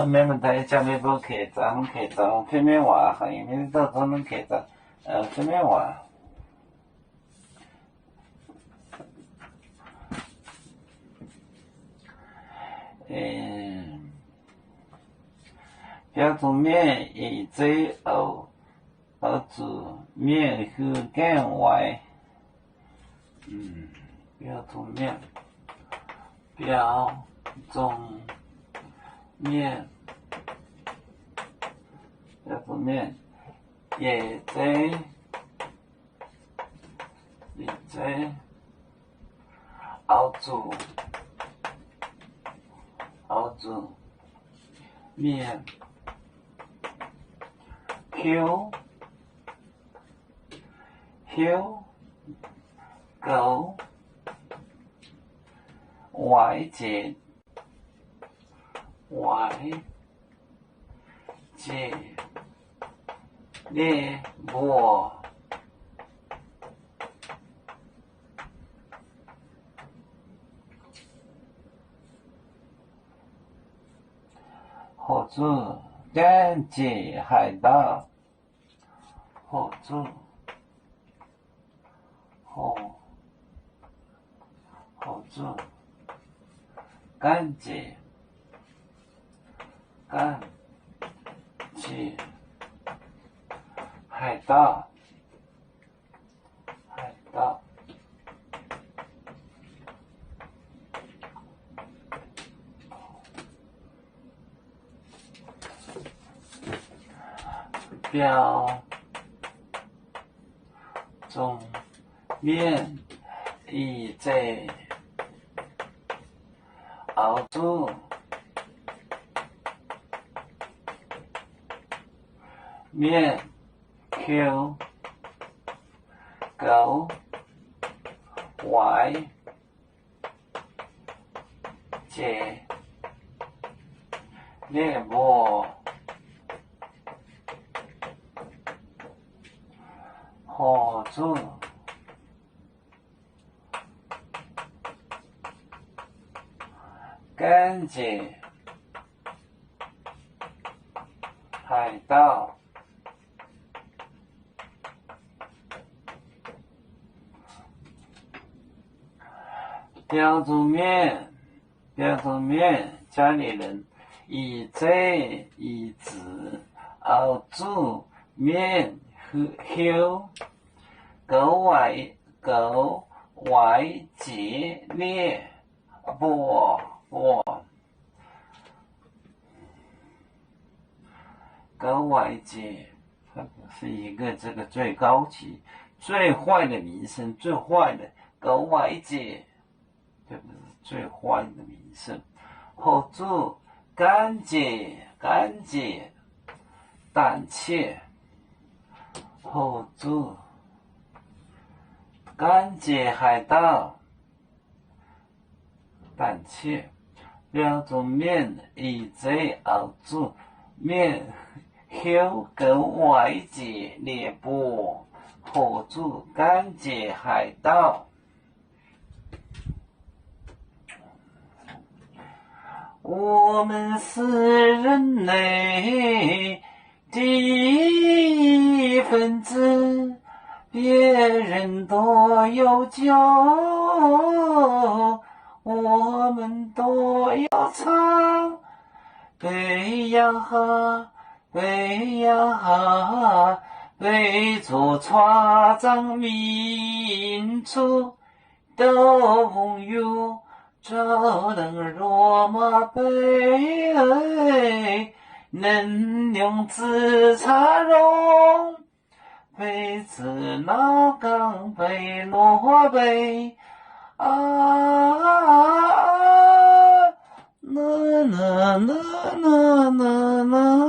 没问题，下面不客栈，片面话，因为到咱们客栈，片面话。标准面以最后而主面和更外，标准面，标准面，标准面也最后主面。Q狗 Y 节列波或者干节海盗或者干节海盗标准面以最后主面 Q 狗 Y 节列波或者干节海盗标准面家里人以最以子后主面后狗 Y 节列波狗 Y 节是一个这个最高级最坏的名声，最坏的狗 Y 节，这不是最坏的名声。后主干节胆怯，后主干节海盗胆怯，标准面以最后主面后狗 Y 节列波后主干节海盗。我们是人类的一份子，别人都有酒，我们都要唱，背呀哈，背着船长民族都朋友。这能罗马杯，能用紫茶容，杯子老钢杯罗杯啊。